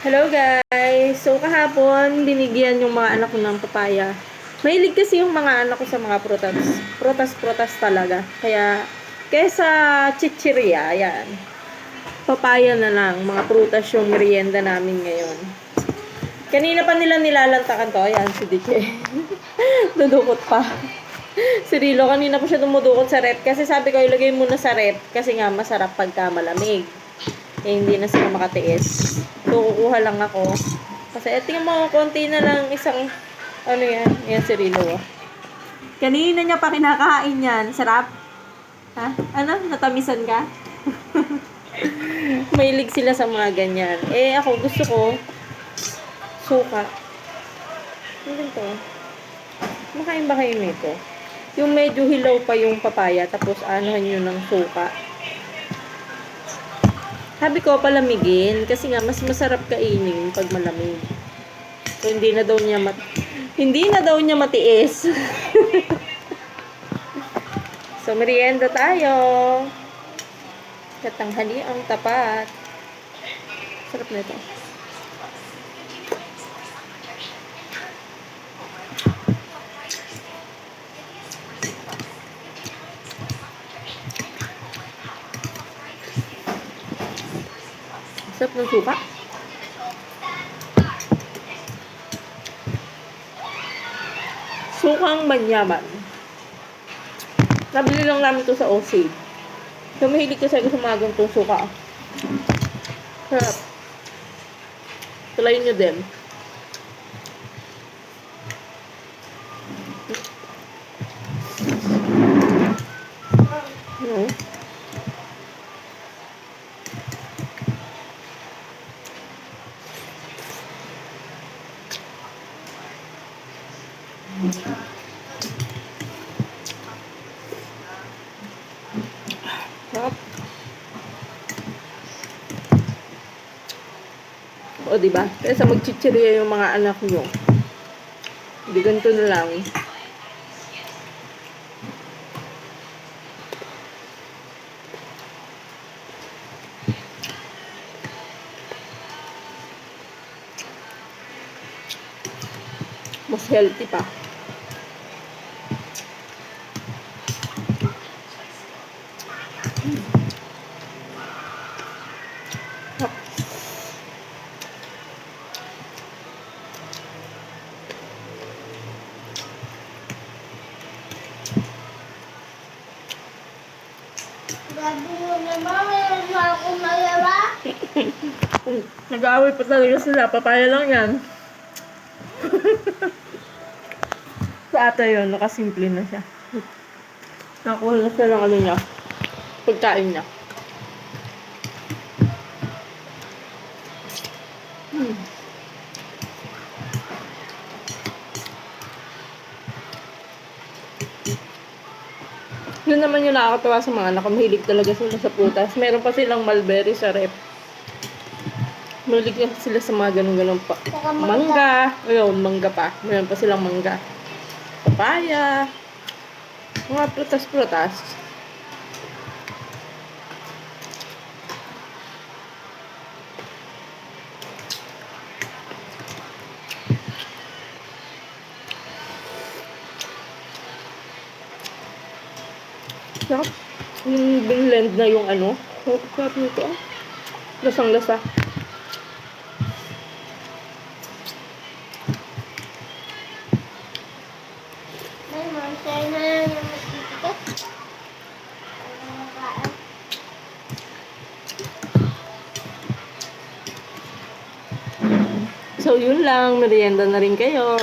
Hello guys! So kahapon, binigyan yung mga anak ko ng papaya. Mahilig kasi yung mga anak ko sa mga prutas. Prutas talaga. Kaya, kesa chichirya, ayan. Papaya na lang. Mga prutas yung merienda namin ngayon. Kanina pa nila nilalantakan to. Ayan, si Dike. Dudukot pa. Si Rilo, kanina pa siya dumudukot sa rep. Kasi sabi ko, ilagay muna sa rep. Kasi nga, masarap pagka malamig. Hindi na sila makatiis. So, kukuha lang ako. Kasi, tingnan mo, konti na lang isang, ano yan? Yan si Rilo. Kanina niya pa kinakain yan. Sarap? Ha? Ano? Natamisan ka? Mahilig sila sa mga ganyan. Ako, gusto ko, suka. Ano to? Makain ba kayo nito? Yung medyo hilaw pa yung papaya, tapos anuhan nyo ng suka. Sabi ko, palamigin. Kasi nga, mas masarap kainin pag malamig. So, hindi na daw niya matiis. So, merienda tayo. Katanghali ang tapat. Sarap na ito. Sarap ng suka. Sukang manyaman. Nabili lang namin ito sa OC. So, mahilig kasi ako sa mga ganitong suka. Sarap. Tulayin nyo din. No? Sarap. O, diba? Kaya magchichirya yung mga anak nyo. Hindi ganito na lang. Mas healthy pa. Gabi mo naman, mayroon na akong malawa. Nag-aaway pa talaga sila. Papaya lang yan. Sa ata yun, nakasimple na siya. Nakuha na siya ng ano niya. Pagkain niya. Yun naman yung nakakatawa sa mga anak ko. Mahilig talaga sila sa prutas. Meron pa silang mulberry sa rep. Mahilig sila sa mga ganun-ganun pa. Mangga. Ayun, mangga pa. Meron pa silang mangga. Papaya. Mga prutas-prutas. Sarap. Yung blend na yung ano. Sarap nito. Lasang-lasa. May monster na lang yung masitikas. So, yun lang. Merienda na rin kayo.